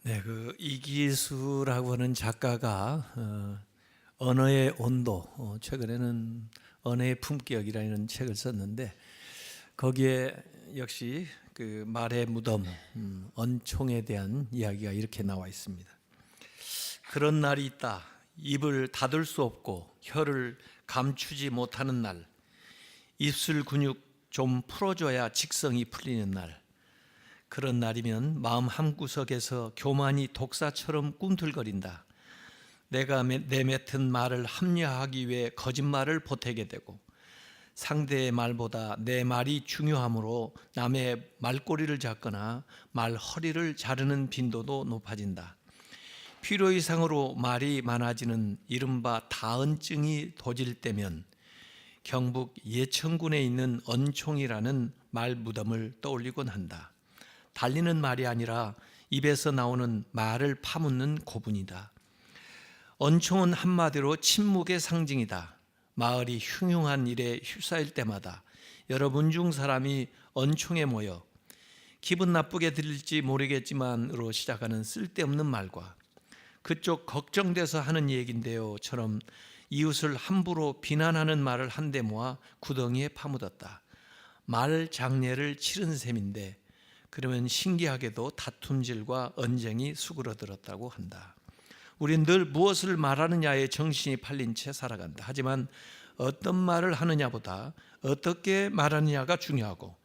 네, 이기수라고 하는 작가가 언어의 온도, 최근에는 언어의 품격이라는 책을 썼는데 거기에 역시 그 말의 무덤, 언총에 대한 이야기가 이렇게 나와 있습니다. 그런 날이 있다. 입을 닫을 수 없고 혀를 감추지 못하는 날. 입술 근육 좀 풀어줘야 직성이 풀리는 날. 그런 날이면 마음 한구석에서 교만이 독사처럼 꿈틀거린다. 내가 내뱉은 말을 합리화하기 위해 거짓말을 보태게 되고 상대의 말보다 내 말이 중요하므로 남의 말꼬리를 잡거나 말허리를 자르는 빈도도 높아진다. 필요 이상으로 말이 많아지는 이른바 다언증이 도질 때면 경북 예천군에 있는 언총이라는 말 무덤을 떠올리곤 한다. 달리는 말이 아니라 입에서 나오는 말을 파묻는 고분이다. 언총은 한마디로 침묵의 상징이다. 마을이 흉흉한 일에 휩싸일 때마다 여러 문중 사람이 언총에 모여 기분 나쁘게 들릴지 모르겠지만으로 시작하는 쓸데없는 말과 그쪽 걱정돼서 하는 얘긴데요처럼 이웃을 함부로 비난하는 말을 한데 모아 구덩이에 파묻었다. 말 장례를 치른 셈인데 그러면 신기하게도 다툼질과 언쟁이 수그러들었다고 한다. 우린 늘 무엇을 말하느냐에 정신이 팔린 채 살아간다. 하지만 어떤 말을 하느냐보다 어떻게 말하느냐가 중요하고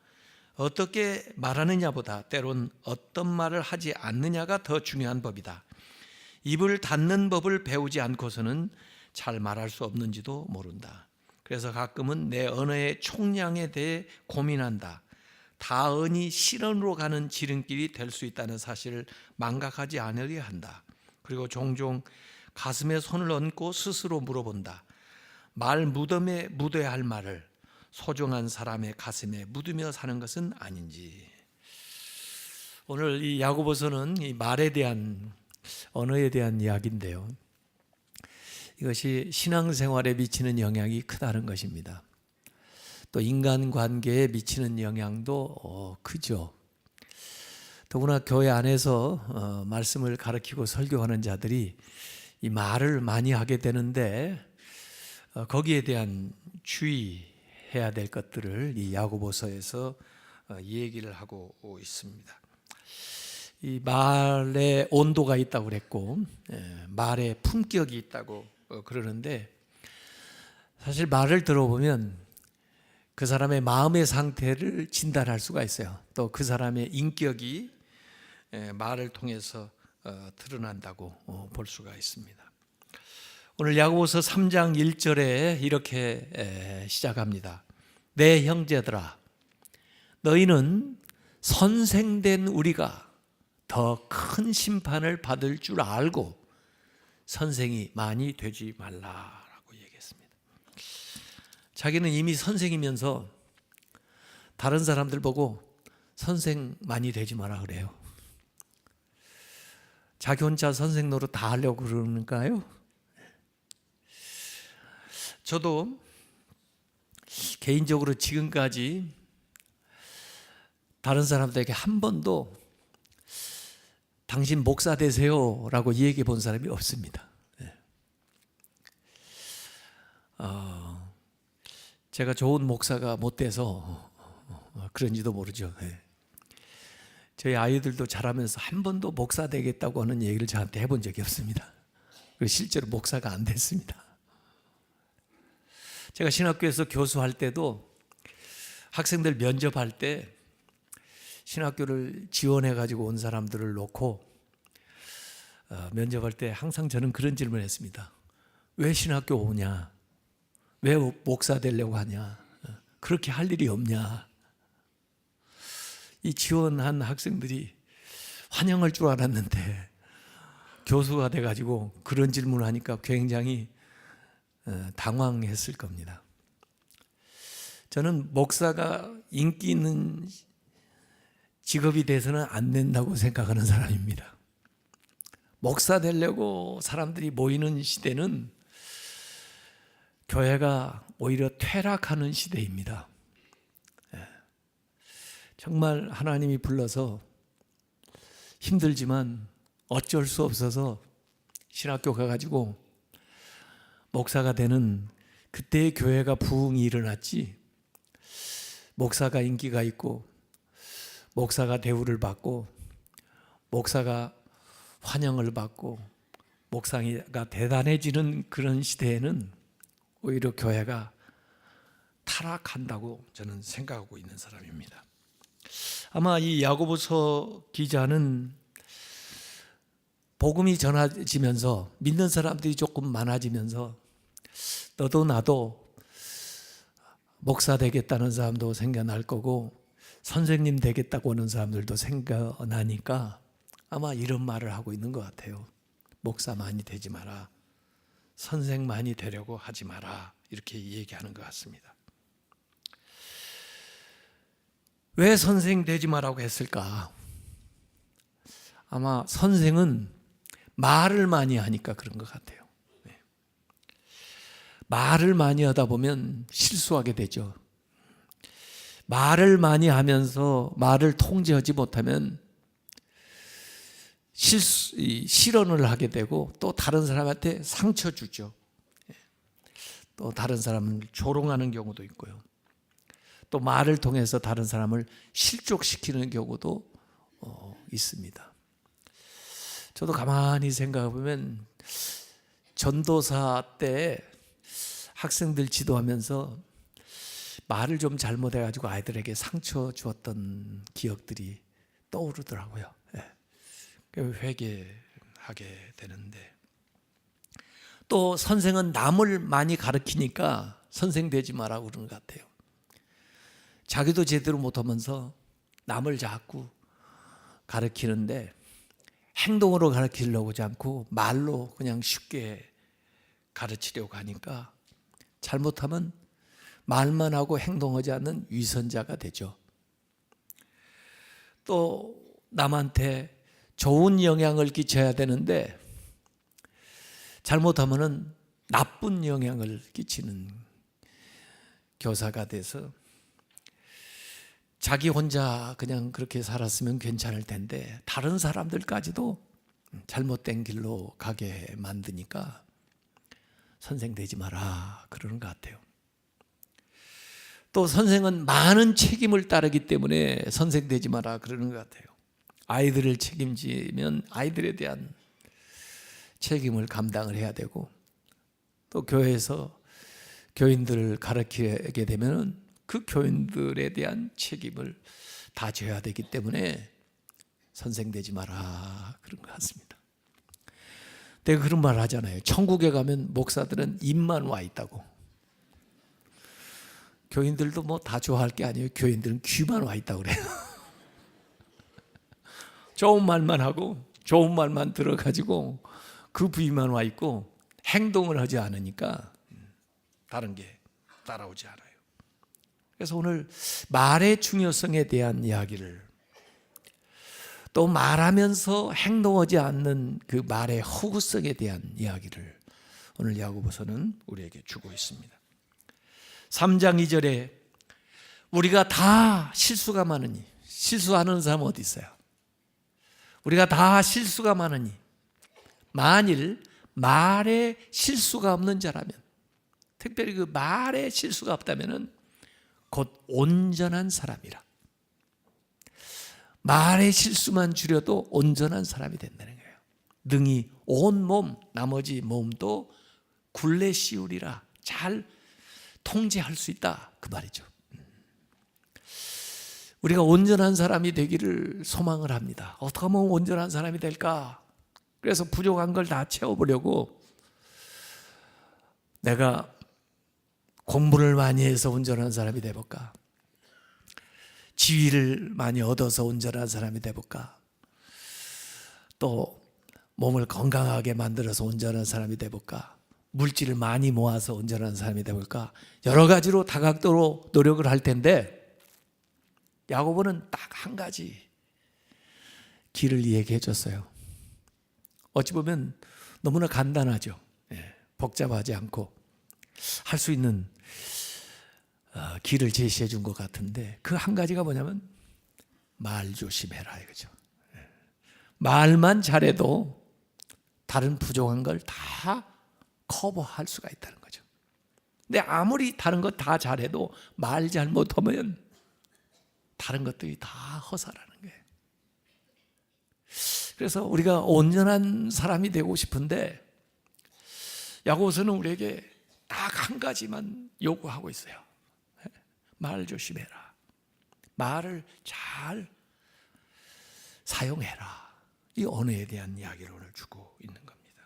어떻게 말하느냐보다 때론 어떤 말을 하지 않느냐가 더 중요한 법이다. 입을 닫는 법을 배우지 않고서는 잘 말할 수 없는지도 모른다. 그래서 가끔은 내 언어의 총량에 대해 고민한다. 다언이 실언으로 가는 지름길이 될 수 있다는 사실을 망각하지 않으려 한다. 그리고 종종 가슴에 손을 얹고 스스로 물어본다. 말 무덤에 묻어야 할 말을 소중한 사람의 가슴에 묻으며 사는 것은 아닌지. 오늘 이 야고보서는 이 말에 대한 언어에 대한 이야기인데요. 이것이 신앙생활에 미치는 영향이 크다는 것입니다. 또 인간관계에 미치는 영향도 크죠. 더구나 교회 안에서 말씀을 가르치고 설교하는 자들이 이 말을 많이 하게 되는데 거기에 대한 주의해야 될 것들을 이 야고보서에서 얘기를 하고 있습니다. 이 말에 온도가 있다고 그랬고 말에 품격이 있다고 그러는데 사실 말을 들어보면 그 사람의 마음의 상태를 진단할 수가 있어요. 또 그 사람의 인격이 말을 통해서 드러난다고 볼 수가 있습니다. 오늘 야고보서 3장 1절에 이렇게 시작합니다. 내 형제들아, 너희는 선생된 우리가 더 큰 심판을 받을 줄 알고 선생이 많이 되지 말라라고 얘기했습니다. 자기는 이미 선생이면서 다른 사람들 보고 선생 많이 되지 마라 그래요. 자기 혼자 선생 노릇 다 하려고 그러는가요? 저도 개인적으로 지금까지 다른 사람들에게 한 번도 당신 목사 되세요 라고 얘기해 본 사람이 없습니다. 제가 좋은 목사가 못 돼서 그런지도 모르죠. 저희 아이들도 자라면서 한 번도 목사 되겠다고 하는 얘기를 저한테 해본 적이 없습니다. 그리고 실제로 목사가 안 됐습니다. 제가 신학교에서 교수할 때도 학생들 면접할 때 신학교를 지원해 가지고 온 사람들을 놓고 면접할 때 항상 저는 그런 질문을 했습니다. 왜 신학교 오냐? 왜 목사 되려고 하냐? 그렇게 할 일이 없냐? 이 지원한 학생들이 환영할 줄 알았는데 교수가 돼가지고 그런 질문을 하니까 굉장히 당황했을 겁니다. 저는 목사가 인기 있는 직업이 돼서는 안 된다고 생각하는 사람입니다. 목사 되려고 사람들이 모이는 시대는 교회가 오히려 퇴락하는 시대입니다. 정말 하나님이 불러서 힘들지만 어쩔 수 없어서 신학교 가가지고 목사가 되는 그때의 교회가 부흥이 일어났지, 목사가 인기가 있고 목사가 대우를 받고 목사가 환영을 받고 목사가 대단해지는 그런 시대에는 오히려 교회가 타락한다고 저는 생각하고 있는 사람입니다. 아마 이 야고보서 기자는 복음이 전해지면서 믿는 사람들이 조금 많아지면서 너도 나도 목사 되겠다는 사람도 생겨날 거고 선생님 되겠다고 하는 사람들도 생겨나니까 아마 이런 말을 하고 있는 것 같아요. 목사 많이 되지 마라, 선생 많이 되려고 하지 마라, 이렇게 얘기하는 것 같습니다. 왜 선생 되지 마라고 했을까? 아마 선생은 말을 많이 하니까 그런 것 같아요. 말을 많이 하다 보면 실수하게 되죠. 말을 많이 하면서 말을 통제하지 못하면 실언을 하게 되고 또 다른 사람한테 상처 주죠. 또 다른 사람을 조롱하는 경우도 있고요. 또 말을 통해서 다른 사람을 실족시키는 경우도 있습니다. 저도 가만히 생각해 보면 전도사 때 학생들 지도하면서 말을 좀 잘못해가지고 아이들에게 상처 주었던 기억들이 떠오르더라고요. 회개하게 되는데, 또 선생은 남을 많이 가르치니까 선생 되지 마라고 그러는 것 같아요. 자기도 제대로 못하면서 남을 자꾸 가르치는데 행동으로 가르치려고 하지 않고 말로 그냥 쉽게 가르치려고 하니까 잘못하면 말만 하고 행동하지 않는 위선자가 되죠. 또 남한테 좋은 영향을 끼쳐야 되는데 잘못하면 나쁜 영향을 끼치는 교사가 돼서 자기 혼자 그냥 그렇게 살았으면 괜찮을 텐데 다른 사람들까지도 잘못된 길로 가게 만드니까 선생 되지 마라 그러는 것 같아요. 또 선생은 많은 책임을 따르기 때문에 선생 되지 마라 그러는 것 같아요. 아이들을 책임지면 아이들에 대한 책임을 감당을 해야 되고, 또 교회에서 교인들을 가르치게 되면 그 교인들에 대한 책임을 다 져야 되기 때문에 선생 되지 마라 그런 것 같습니다. 내가 그런 말 하잖아요. 천국에 가면 목사들은 입만 와 있다고. 교인들도 뭐 다 좋아할 게 아니에요. 교인들은 귀만 와 있다고 그래요. 좋은 말만 하고 좋은 말만 들어가지고 그 부위만 와 있고 행동을 하지 않으니까 다른 게 따라오지 않아요. 그래서 오늘 말의 중요성에 대한 이야기를, 또 말하면서 행동하지 않는 그 말의 허구성에 대한 이야기를 오늘 야고보서는 우리에게 주고 있습니다. 3장 2절에 우리가 다 실수가 많으니, 실수하는 사람 어디 있어요? 우리가 다 실수가 많으니, 만일 말에 실수가 없는 자라면, 특별히 그 말에 실수가 없다면 곧 온전한 사람이라. 말의 실수만 줄여도 온전한 사람이 된다는 거예요. 능히 온 몸, 나머지 몸도 굴레 씌우리라. 잘 통제할 수 있다 그 말이죠. 우리가 온전한 사람이 되기를 소망을 합니다. 어떻게 하면 온전한 사람이 될까? 그래서 부족한 걸 다 채워보려고 내가 공부를 많이 해서 온전한 사람이 돼볼까? 지위를 많이 얻어서 온전한 사람이 돼볼까? 또 몸을 건강하게 만들어서 온전한 사람이 돼볼까? 물질을 많이 모아서 온전한 사람이 돼볼까? 여러 가지로 다각도로 노력을 할 텐데 야고보는 딱 한 가지 길을 얘기해 줬어요. 어찌 보면 너무나 간단하죠. 복잡하지 않고 할 수 있는 길을 제시해 준 것 같은데 그 한 가지가 뭐냐면 말 조심해라 이거죠. 말만 잘해도 다른 부족한 걸 다 커버할 수가 있다는 거죠. 근데 아무리 다른 것 다 잘해도 말 잘못하면 다른 것들이 다 허사라는 거예요. 그래서 우리가 온전한 사람이 되고 싶은데 야고보서는 우리에게 딱 한 가지만 요구하고 있어요. 말 조심해라. 말을 잘 사용해라. 이 언어에 대한 이야기를 오늘 주고 있는 겁니다.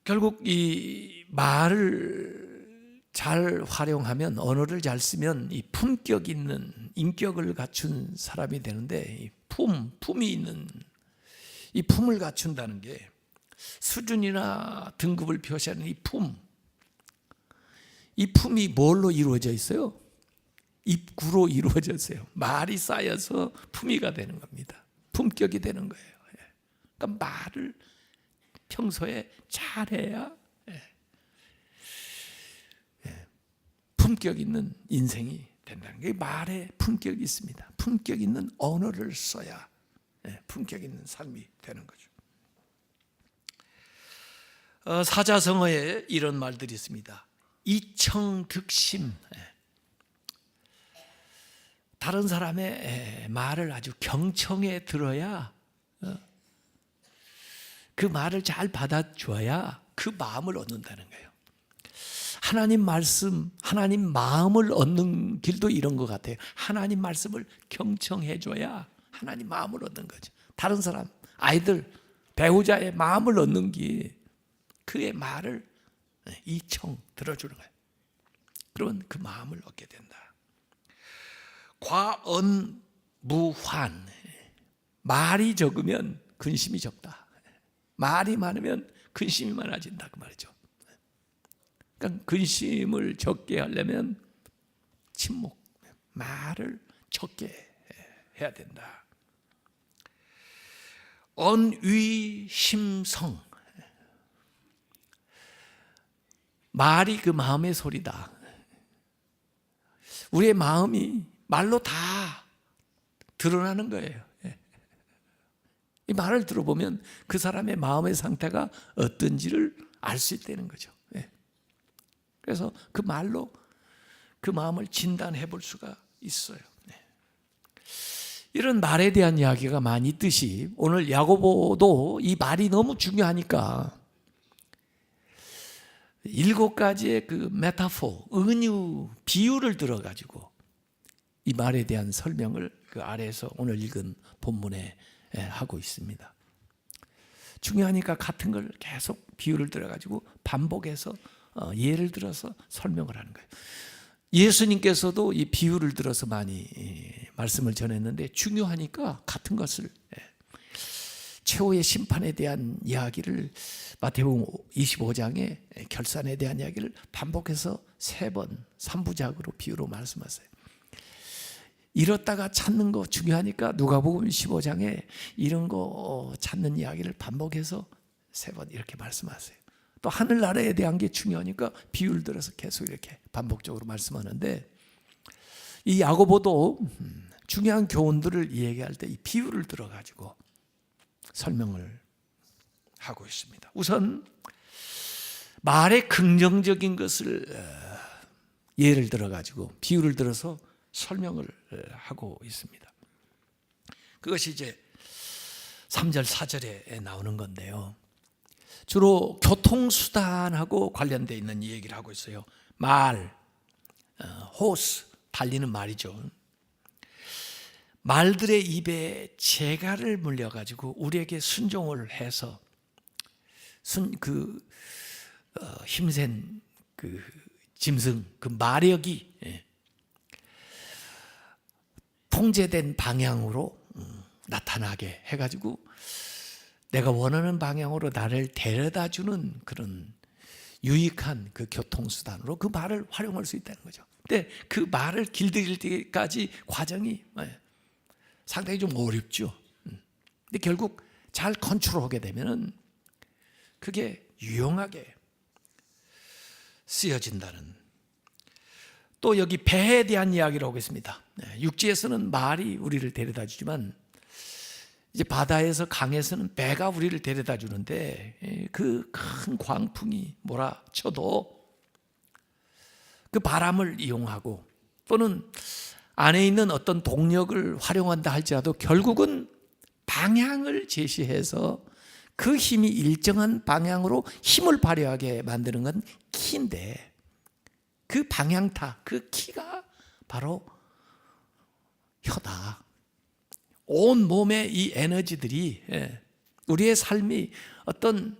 결국 이 말을 잘 활용하면, 언어를 잘 쓰면 이 품격 있는, 인격을 갖춘 사람이 되는데, 이 품이 있는, 이 품을 갖춘다는 게 수준이나 등급을 표시하는 이 품이 뭘로 이루어져 있어요? 입구로 이루어져 있어요. 말이 쌓여서 품위가 되는 겁니다. 품격이 되는 거예요. 그러니까 말을 평소에 잘해야 품격 있는 인생이 된다는 게, 말에 품격이 있습니다. 품격 있는 언어를 써야 품격 있는 삶이 되는 거죠. 사자성어에 이런 말들이 있습니다. 이청득심. 다른 사람의 말을 아주 경청해 들어야, 그 말을 잘 받아줘야 그 마음을 얻는다는 거예요. 하나님 말씀, 하나님 마음을 얻는 길도 이런 것 같아요. 하나님 말씀을 경청해 줘야 하나님 마음을 얻는 거죠. 다른 사람, 아이들, 배우자의 마음을 얻는 게 그의 말을 이청 들어주는 거예요. 그러면 그 마음을 얻게 된다. 과언무환. 말이 적으면 근심이 적다. 말이 많으면 근심이 많아진다, 그 말이죠. 그러니까 근심을 적게 하려면 침묵, 말을 적게 해야 된다. 언위심성. 말이 그 마음의 소리다. 우리의 마음이 말로 다 드러나는 거예요. 이 말을 들어보면 그 사람의 마음의 상태가 어떤지를 알 수 있다는 거죠. 그래서 그 말로 그 마음을 진단해 볼 수가 있어요. 이런 말에 대한 이야기가 많이 있듯이 오늘 야고보도 이 말이 너무 중요하니까 7가지의 그 메타포, 은유, 비유를 들어가지고 이 말에 대한 설명을 그 아래에서 오늘 읽은 본문에 하고 있습니다. 중요하니까 같은 걸 계속 비유를 들어가지고 반복해서 예를 들어서 설명을 하는 거예요. 예수님께서도 이 비유를 들어서 많이 말씀을 전했는데 중요하니까 같은 것을, 최후의 심판에 대한 이야기를 마태복음 25장에 결산에 대한 이야기를 반복해서 3번 3부작으로 비유로 말씀하세요. 잃었다가 찾는 거 중요하니까 누가복음 15장에 이런 거 찾는 이야기를 반복해서 3번 이렇게 말씀하세요. 또 하늘나라에 대한 게 중요하니까 비유를 들어서 계속 이렇게 반복적으로 말씀하는데, 이 야고보도 중요한 교훈들을 얘기할 때 이 비유를 들어가지고 설명을 하고 있습니다. 우선 말의 긍정적인 것을 예를 들어가지고 비유를 들어서 설명을 하고 있습니다. 그것이 이제 3절 4절에 나오는 건데요. 주로 교통수단하고 관련되어 있는 이 얘기를 하고 있어요. 말, 호스, 달리는 말이죠. 말들의 입에 재갈을 물려가지고 우리에게 순종을 해서 힘센 그 짐승, 그 마력이 통제된 방향으로 나타나게 해가지고 내가 원하는 방향으로 나를 데려다주는 그런 유익한 그 교통수단으로 그 말을 활용할 수 있다는 거죠. 근데 그 말을 길들일 때까지 과정이 상당히 좀 어렵죠. 근데 결국 잘 컨트롤하게 되면은 그게 유용하게 쓰여진다는. 또 여기 배에 대한 이야기를 하고 있습니다. 육지에서는 말이 우리를 데려다 주지만 이제 바다에서 강에서는 배가 우리를 데려다 주는데 그 큰 광풍이 몰아쳐도 그 바람을 이용하고 또는 안에 있는 어떤 동력을 활용한다 할지라도 결국은 방향을 제시해서 그 힘이 일정한 방향으로 힘을 발휘하게 만드는 건 키인데, 그 방향타, 그 키가 바로 혀다. 온 몸의 이 에너지들이 우리의 삶이 어떤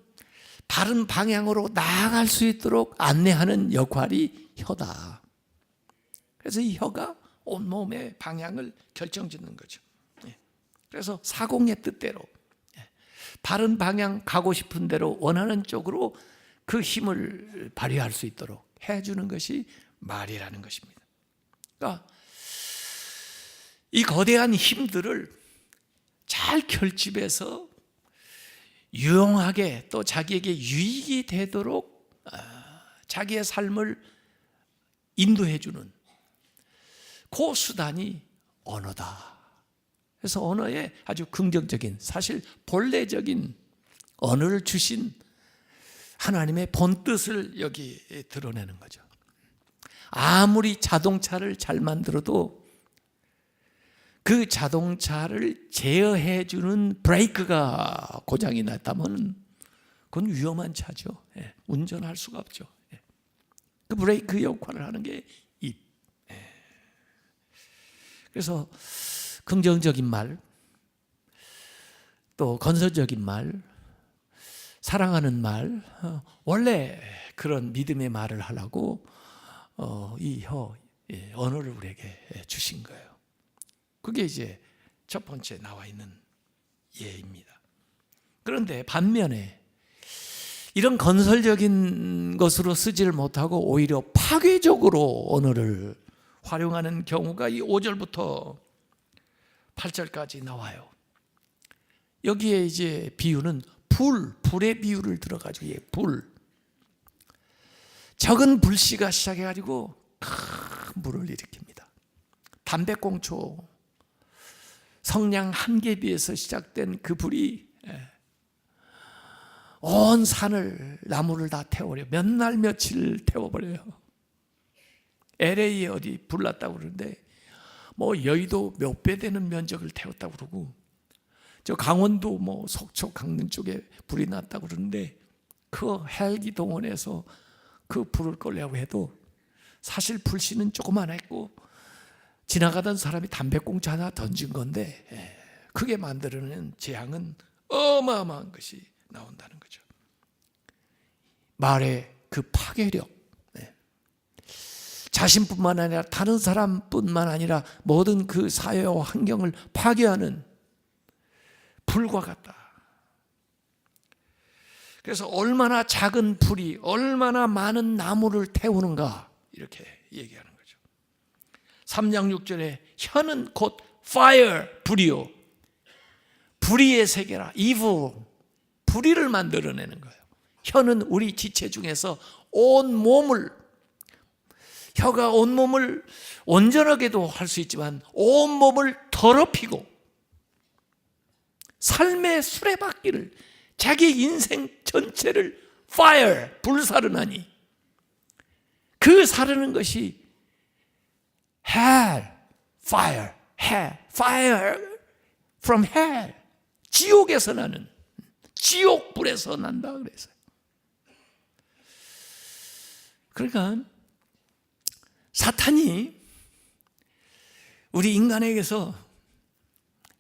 바른 방향으로 나아갈 수 있도록 안내하는 역할이 혀다. 그래서 이 혀가 온 몸의 방향을 결정짓는 거죠. 그래서 사공의 뜻대로 바른 방향 가고 싶은 대로 원하는 쪽으로 그 힘을 발휘할 수 있도록 해주는 것이 말이라는 것입니다. 그러니까 이 거대한 힘들을 잘 결집해서 유용하게 또 자기에게 유익이 되도록 자기의 삶을 인도해주는 그 수단이 언어다. 그래서 언어에 아주 긍정적인, 사실 본래적인 언어를 주신 하나님의 본뜻을 여기 드러내는 거죠. 아무리 자동차를 잘 만들어도 그 자동차를 제어해 주는 브레이크가 고장이 났다면 그건 위험한 차죠. 운전할 수가 없죠. 그 브레이크 역할을 하는 게 입. 그래서 긍정적인 말, 또 건설적인 말, 사랑하는 말, 원래 그런 믿음의 말을 하려고 이 혀, 언어를 우리에게 주신 거예요. 그게 이제 첫 번째 나와 있는 예입니다. 그런데 반면에 이런 건설적인 것으로 쓰지를 못하고 오히려 파괴적으로 언어를 활용하는 경우가 이 5절부터 8절까지 나와요. 여기에 이제 비유는 불의 비유를 들어가지고, 불. 적은 불씨가 시작해가지고 큰 불을 일으킵니다. 담배꽁초 성냥 한 개비에서 시작된 그 불이 온 산을, 나무를 다 태워버려요. 몇 날 며칠 태워버려요. LA에 어디 불났다고 그러는데 뭐 여의도 몇 배 되는 면적을 태웠다고 그러고, 저 강원도 뭐 속초 강릉 쪽에 불이 났다고 그러는데 그 헬기 동원해서 그 불을 끌려고 해도 사실 불씨는 조그만했고 지나가던 사람이 담배꽁초 하나 던진 건데 크게 만들어낸 재앙은 어마어마한 것이 나온다는 거죠. 말의 그 파괴력, 자신뿐만 아니라 다른 사람뿐만 아니라 모든 그 사회와 환경을 파괴하는 불과 같다. 그래서 얼마나 작은 불이 얼마나 많은 나무를 태우는가, 이렇게 얘기하는 거죠. 3장 6절에 혀는 곧 fire, 불이요, 불의의 세계라, evil, 불의를 만들어내는 거예요. 혀는 우리 지체 중에서 온 몸을, 혀가 온 몸을 온전하게도 할 수 있지만 온 몸을 더럽히고 삶의 수레바퀴를, 자기 인생 전체를 fire, 불사르나니 그 사르는 것이 hell, fire, hell, fire from hell, 지옥에서 나는, 지옥불에서 난다 그랬어요. 그러니까 사탄이 우리 인간에게서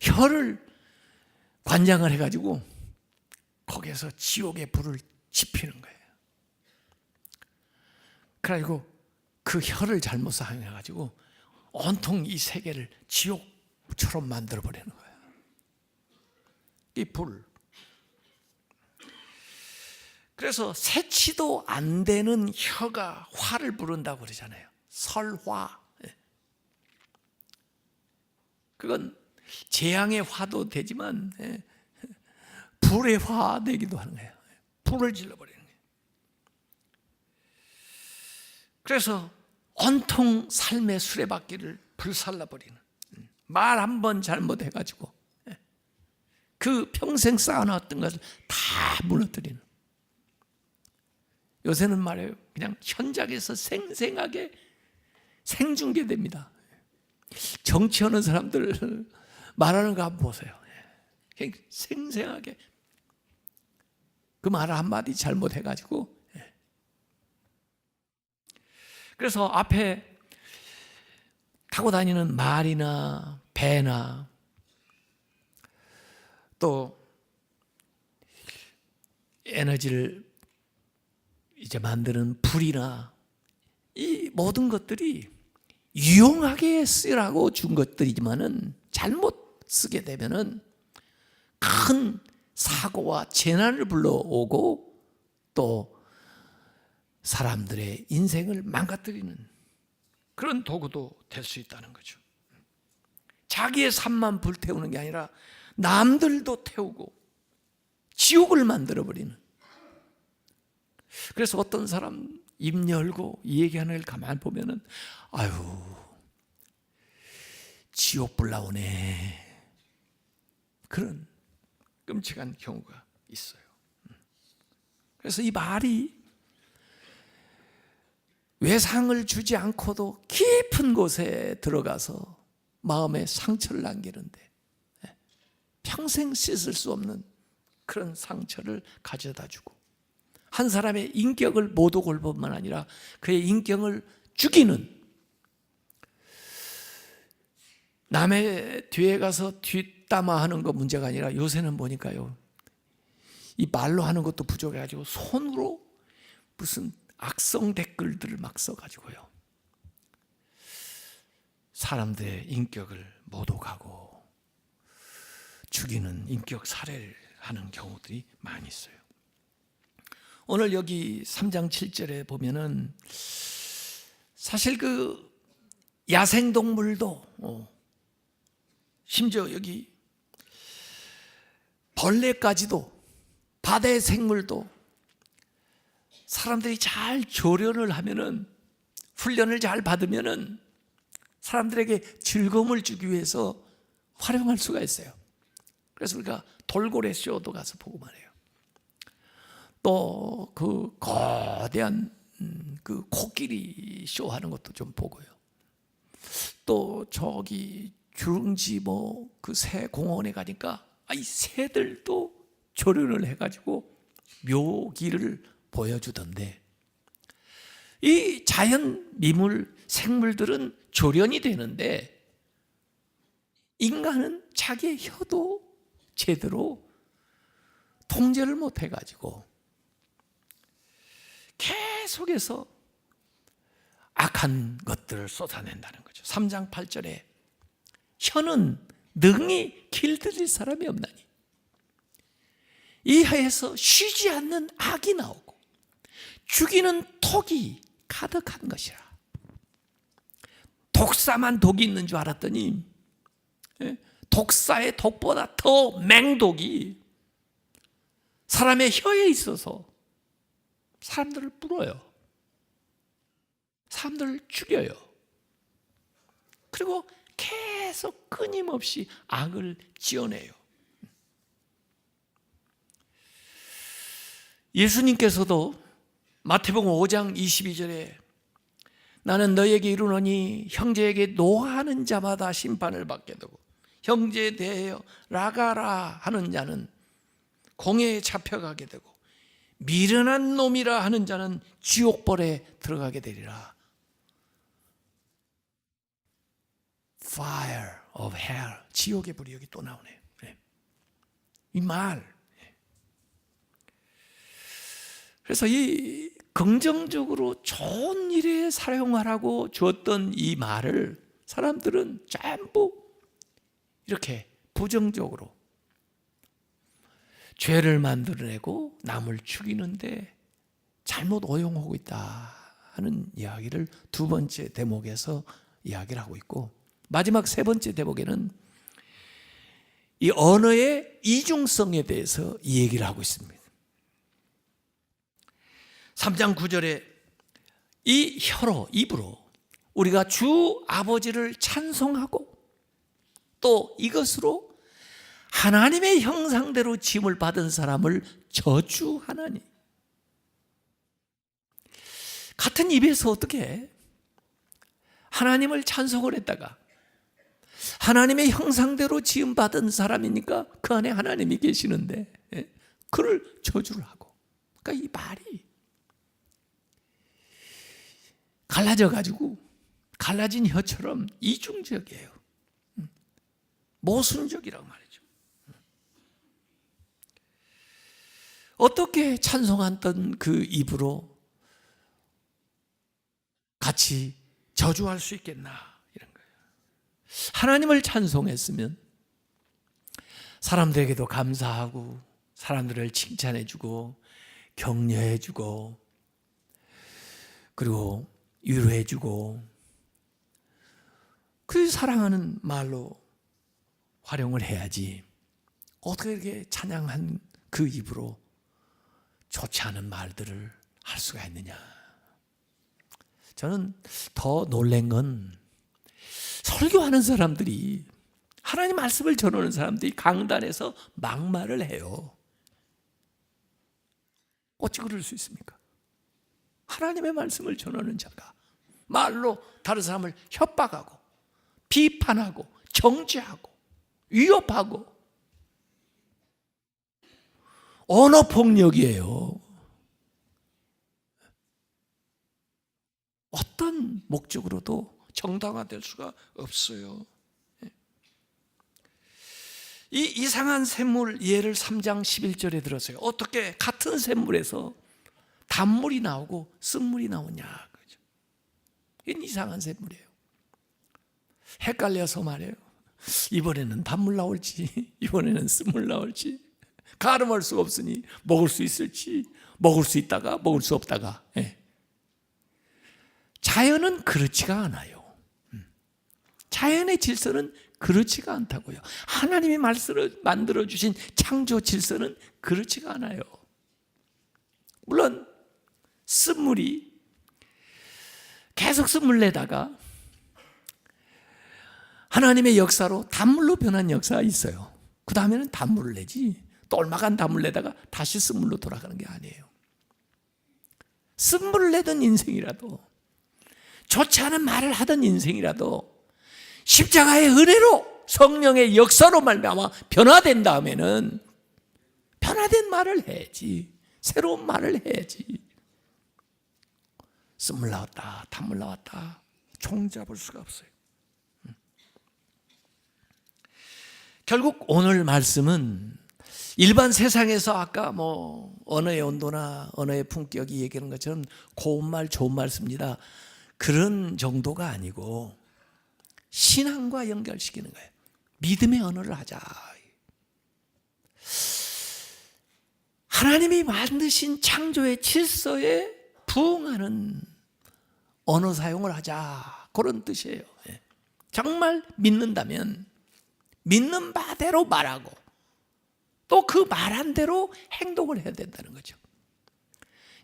혀를 관장을 해가지고 거기에서 지옥의 불을 지피는 거예요. 그래가지고 그 혀를 잘못 사용해가지고 온통 이 세계를 지옥처럼 만들어버리는 거예요. 이 불. 그래서 세치도 안 되는 혀가 화를 부른다고 그러잖아요. 설화. 그건 재앙의 화도 되지만 불의 화 되기도 하는 거예요. 불을 질러버리는 거예요. 그래서 온통 삶의 수레바퀴를 불살라버리는, 말 한 번 잘못해가지고 그 평생 쌓아놨던 것을 다 무너뜨리는. 요새는 말이에요, 그냥 현장에서 생생하게 생중계됩니다. 정치하는 사람들 말하는 거 한번 보세요. 그냥 생생하게 그 말 한마디 잘못해가지고. 그래서 앞에 타고 다니는 말이나 배나 또 에너지를 이제 만드는 불이나 이 모든 것들이 유용하게 쓰라고 준 것들이지만은 잘못 쓰게 되면은 큰 사고와 재난을 불러오고 또 사람들의 인생을 망가뜨리는 그런 도구도 될 수 있다는 거죠. 자기의 삶만 불태우는 게 아니라 남들도 태우고 지옥을 만들어버리는. 그래서 어떤 사람 입 열고 이 얘기하는 걸 가만히 보면은 아유 지옥불 나오네, 그런 끔찍한 경우가 있어요. 그래서 이 말이 외상을 주지 않고도 깊은 곳에 들어가서 마음에 상처를 남기는데 평생 씻을 수 없는 그런 상처를 가져다 주고 한 사람의 인격을 모독할 뿐만 아니라 그의 인격을 죽이는, 남의 뒤에 가서 뒷담화하는 거 문제가 아니라 요새는 보니까요, 이 말로 하는 것도 부족해가지고 손으로 무슨 악성 댓글들을 막 써가지고요 사람들의 인격을 모독하고 죽이는 인격 살해를 하는 경우들이 많이 있어요. 오늘 여기 3장 7절에 보면은 사실 그 야생동물도 심지어 여기 벌레까지도 바다의 생물도 사람들이 잘 조련을 하면은, 훈련을 잘 받으면은 사람들에게 즐거움을 주기 위해서 활용할 수가 있어요. 그래서 우리가 돌고래 쇼도 가서 보고 말해요. 또 그 거대한 그 코끼리 쇼 하는 것도 좀 보고요. 또 저기 주릉지 뭐 그 새 공원에 가니까 이 새들도 조련을 해가지고 묘기를 보여주던데, 이 자연 미물 생물들은 조련이 되는데 인간은 자기의 혀도 제대로 통제를 못 해가지고 계속해서 악한 것들을 쏟아낸다는 거죠. 3장 8절에 혀는 능히 길들일 사람이 없나니 이 혀에서 쉬지 않는 악이 나오고 죽이는 톡이 가득한 것이라. 독사만 독이 있는 줄 알았더니 독사의 독보다 더 맹독이 사람의 혀에 있어서 사람들을 물어요. 사람들을 죽여요. 그리고 계속 끊임없이 악을 지어내요. 예수님께서도 마태복음 5장 22절에 나는 너에게 이르노니 형제에게 노하는 자마다 심판을 받게 되고 형제에 대하여 라가라 하는 자는 공회에 잡혀가게 되고 미련한 놈이라 하는 자는 지옥벌에 들어가게 되리라. Fire of hell, 지옥의 불이 여기 또 나오네요. 이 말. 그래서 이 긍정적으로 좋은 일에 사용하라고 주었던 이 말을 사람들은 전부 이렇게 부정적으로 죄를 만들어내고 남을 죽이는데 잘못 오용하고 있다 하는 이야기를 두 번째 대목에서 이야기를 하고 있고, 마지막 세 번째 대목에는 이 언어의 이중성에 대해서 이 얘기를 하고 있습니다. 3장 9절에 이 혀로, 입으로 우리가 주 아버지를 찬송하고 또 이것으로 하나님의 형상대로 지음을 받은 사람을 저주하나니. 같은 입에서 어떻게 하나님을 찬송을 했다가 하나님의 형상대로 지음받은 사람이니까 그 안에 하나님이 계시는데 그를 저주를 하고, 그러니까 이 말이 갈라져가지고 갈라진 혀처럼 이중적이에요. 모순적이라고 말이죠. 어떻게 찬송했던 그 입으로 같이 저주할 수 있겠나, 이런 거예요. 하나님을 찬송했으면 사람들에게도 감사하고 사람들을 칭찬해주고 격려해주고 그리고 위로해주고 그 사랑하는 말로 활용을 해야지, 어떻게 이렇게 찬양한 그 입으로 좋지 않은 말들을 할 수가 있느냐. 저는 더 놀란 건 설교하는 사람들이, 하나님 말씀을 전하는 사람들이 강단에서 막말을 해요. 어찌 그럴 수 있습니까? 하나님의 말씀을 전하는 자가 말로 다른 사람을 협박하고 비판하고 정죄하고 위협하고, 언어폭력이에요. 어떤 목적으로도 정당화될 수가 없어요. 이 이상한 샘물 예를 3장 11절에 들었어요. 어떻게 같은 샘물에서 단물이 나오고 쓴물이 나오냐. 이건 이상한 샘물이에요. 헷갈려서 말해요. 이번에는 단물 나올지 이번에는 쓴물 나올지 가늠할 수가 없으니 먹을 수 있을지, 먹을 수 있다가 먹을 수 없다가. 자연은 그렇지가 않아요. 자연의 질서는 그렇지가 않다고요. 하나님이 말씀을 만들어주신 창조 질서는 그렇지가 않아요. 물론 쓴물이 계속 쓴물 내다가 하나님의 역사로 단물로 변한 역사가 있어요. 그 다음에는 단물을 내지, 또 얼마간 단물 내다가 다시 쓴물로 돌아가는 게 아니에요. 쓴물을 내던 인생이라도, 좋지 않은 말을 하던 인생이라도 십자가의 은혜로 성령의 역사로 말미암아 변화된 다음에는 변화된 말을 해야지, 새로운 말을 해야지. 쓴물 나왔다 단물 나왔다 종잡을 수가 없어요. 결국 오늘 말씀은 일반 세상에서 아까 언어의 온도나 언어의 품격이 얘기하는 것처럼 고운 말 좋은 말 씁니다, 그런 정도가 아니고 신앙과 연결시키는 거예요. 믿음의 언어를 하자. 하나님이 만드신 창조의 질서에 부응하는 언어 사용을 하자, 그런 뜻이에요. 정말 믿는다면 믿는 바대로 말하고 또 그 말한 대로 행동을 해야 된다는 거죠.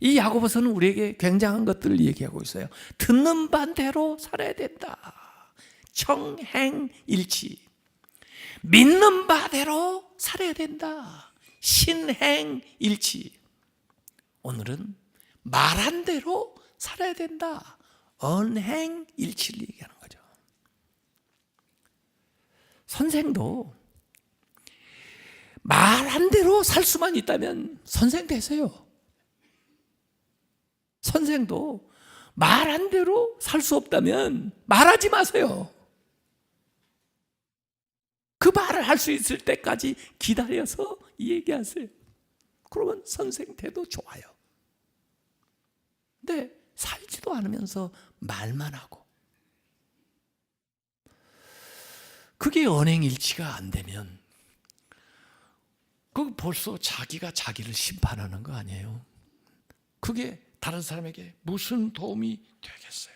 이 야고보서는 우리에게 굉장한 것들을 얘기하고 있어요. 듣는 바대로 살아야 된다. 청행일치. 믿는 바대로 살아야 된다. 신행일치. 오늘은 말한 대로 살아야 된다. 언행일치를 얘기하는 거죠. 선생도 말한 대로 살 수만 있다면 선생 되세요. 선생도 말한 대로 살 수 없다면 말하지 마세요. 그 말을 할 수 있을 때까지 기다려서 얘기하세요. 그러면 선생 돼도 좋아요. 근데 살지도 않으면서 말만 하고, 그게 언행일치가 안 되면 그 벌써 자기가 자기를 심판하는 거 아니에요? 그게 다른 사람에게 무슨 도움이 되겠어요?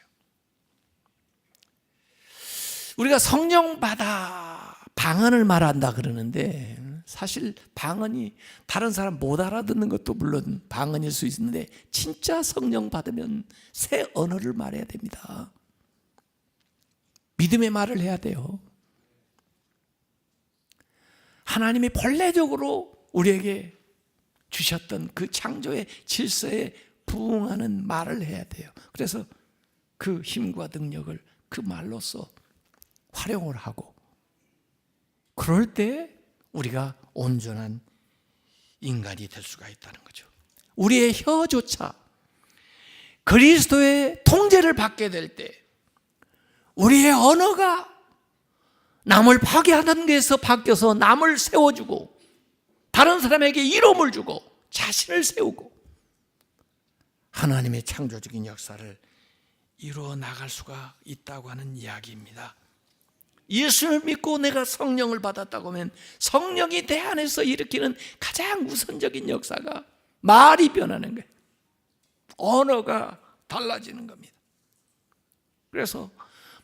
우리가 성령 받아 방언을 말한다 그러는데, 사실 방언이 다른 사람 못 알아듣는 것도 물론 방언일 수 있는데, 진짜 성령 받으면 새 언어를 말해야 됩니다. 믿음의 말을 해야 돼요. 하나님이 본래적으로 우리에게 주셨던 그 창조의 질서에 부응하는 말을 해야 돼요. 그래서 그 힘과 능력을 그 말로써 활용을 하고, 그럴 때 우리가 온전한 인간이 될 수가 있다는 거죠. 우리의 혀조차 그리스도의 통제를 받게 될 때, 우리의 언어가 남을 파괴하는 데서 바뀌어서 남을 세워주고, 다른 사람에게 이름을 주고, 자신을 세우고, 하나님의 창조적인 역사를 이루어 나갈 수가 있다고 하는 이야기입니다. 예수를 믿고 내가 성령을 받았다고 하면 성령이 내 안에서 일으키는 가장 우선적인 역사가 말이 변하는 거예요. 언어가 달라지는 겁니다. 그래서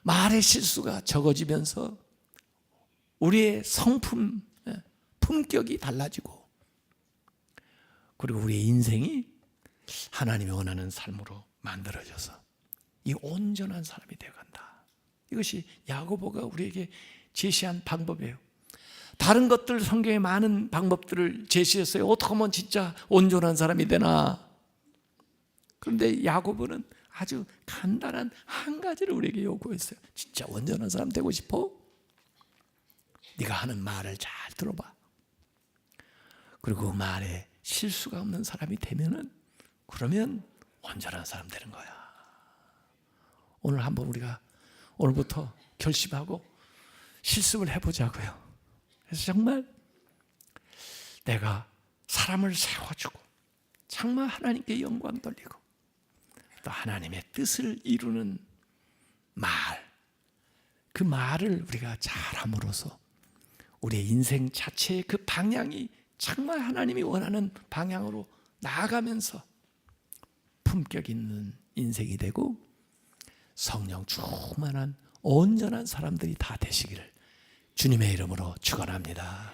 말의 실수가 적어지면서 우리의 성품, 품격이 달라지고, 그리고 우리의 인생이 하나님이 원하는 삶으로 만들어져서 이 온전한 사람이 되어간다. 이것이 야고보가 우리에게 제시한 방법이에요. 다른 것들, 성경에 많은 방법들을 제시했어요. 어떻게 하면 진짜 온전한 사람이 되나. 그런데 야고보는 아주 간단한 한 가지를 우리에게 요구했어요. 진짜 온전한 사람 되고 싶어? 네가 하는 말을 잘 들어봐. 그리고 그 말에 실수가 없는 사람이 되면은, 그러면 온전한 사람 되는 거야. 오늘 한번 우리가 오늘부터 결심하고 실습을 해보자고요. 그래서 정말 내가 사람을 세워주고, 정말 하나님께 영광 돌리고, 또 하나님의 뜻을 이루는 말, 그 말을 우리가 잘함으로써 우리의 인생 자체의 그 방향이 정말 하나님이 원하는 방향으로 나아가면서 품격 있는 인생이 되고 성령 충만한 온전한 사람들이 다 되시기를 주님의 이름으로 축원합니다.